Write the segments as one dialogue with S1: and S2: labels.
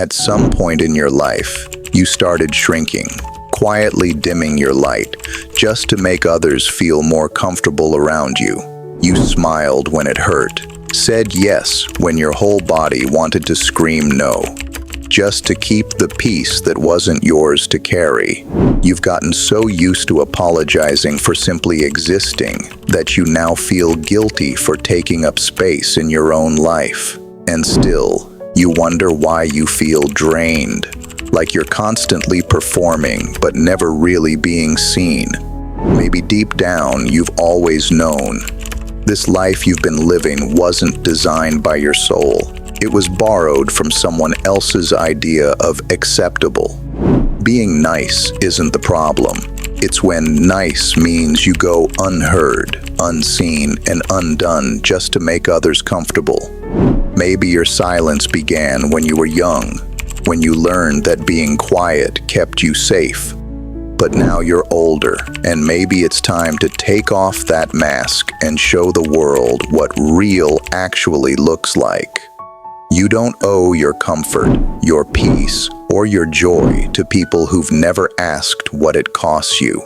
S1: At some point in your life, you started shrinking, quietly dimming your light, just to make others feel more comfortable around you. You smiled when it hurt, said yes when your whole body wanted to scream no, just to keep the peace that wasn't yours to carry. You've gotten so used to apologizing for simply existing that you now feel guilty for taking up space in your own life. And still, you wonder why you feel drained, like you're constantly performing but never really being seen. Maybe deep down, you've always known this life you've been living wasn't designed by your soul. It was borrowed from someone else's idea of acceptable. Being nice isn't the problem. It's when nice means you go unheard, unseen, and undone just to make others comfortable. Maybe your silence began when you were young, when you learned that being quiet kept you safe. But now you're older, and maybe it's time to take off that mask and show the world what real actually looks like. You don't owe your comfort, your peace, or your joy to people who've never asked what it costs you.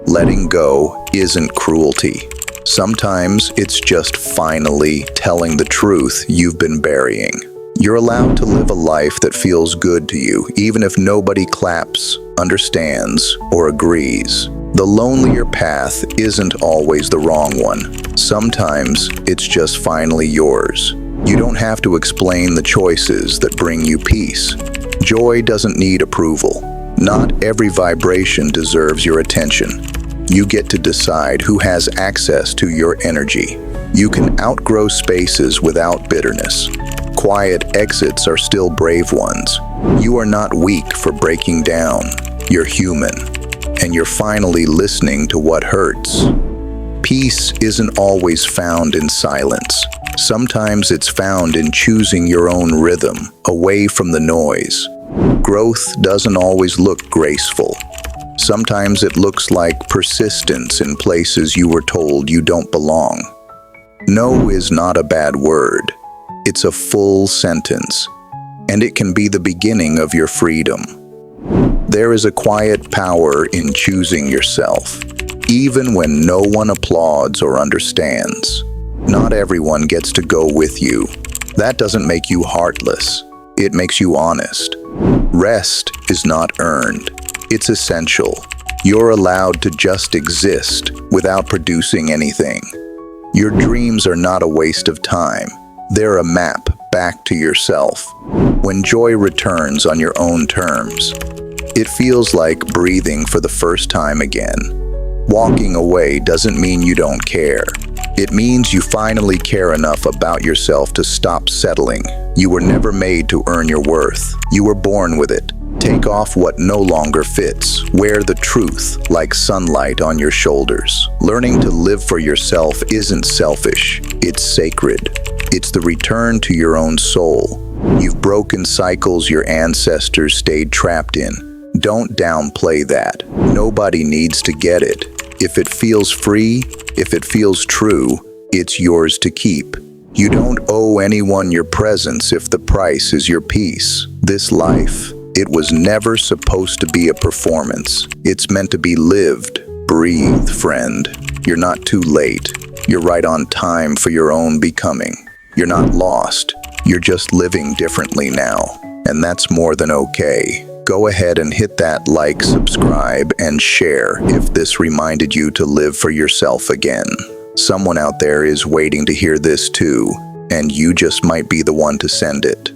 S1: Letting go isn't cruelty. Sometimes it's just finally telling the truth you've been burying. You're allowed to live a life that feels good to you, even if nobody claps, understands, or agrees. The lonelier path isn't always the wrong one. Sometimes it's just finally yours. You don't have to explain the choices that bring you peace. Joy doesn't need approval. Not every vibration deserves your attention. You get to decide who has access to your energy. You can outgrow spaces without bitterness. Quiet exits are still brave ones. You are not weak for breaking down. You're human, and you're finally listening to what hurts. Peace isn't always found in silence. Sometimes it's found in choosing your own rhythm, away from the noise. Growth doesn't always look graceful. Sometimes it looks like persistence in places you were told you don't belong. No is not a bad word. It's a full sentence, and it can be the beginning of your freedom. There is a quiet power in choosing yourself, even when no one applauds or understands. Not everyone gets to go with you. That doesn't make you heartless. It makes you honest. Rest is not earned. It's essential. You're allowed to just exist without producing anything. Your dreams are not a waste of time. They're a map back to yourself. When joy returns on your own terms, it feels like breathing for the first time again. Walking away doesn't mean you don't care. It means you finally care enough about yourself to stop settling. You were never made to earn your worth. You were born with it. Take off what no longer fits. Wear the truth like sunlight on your shoulders. Learning to live for yourself isn't selfish. It's sacred. It's the return to your own soul. You've broken cycles your ancestors stayed trapped in. Don't downplay that. Nobody needs to get it. If it feels free, if it feels true, it's yours to keep. You don't owe anyone your presence if the price is your peace. This life, it was never supposed to be a performance. It's meant to be lived. Breathe, friend. You're not too late. You're right on time for your own becoming. You're not lost. You're just living differently now. And that's more than okay. Go ahead and hit that like, subscribe, and share if this reminded you to live for yourself again. Someone out there is waiting to hear this too, and you just might be the one to send it.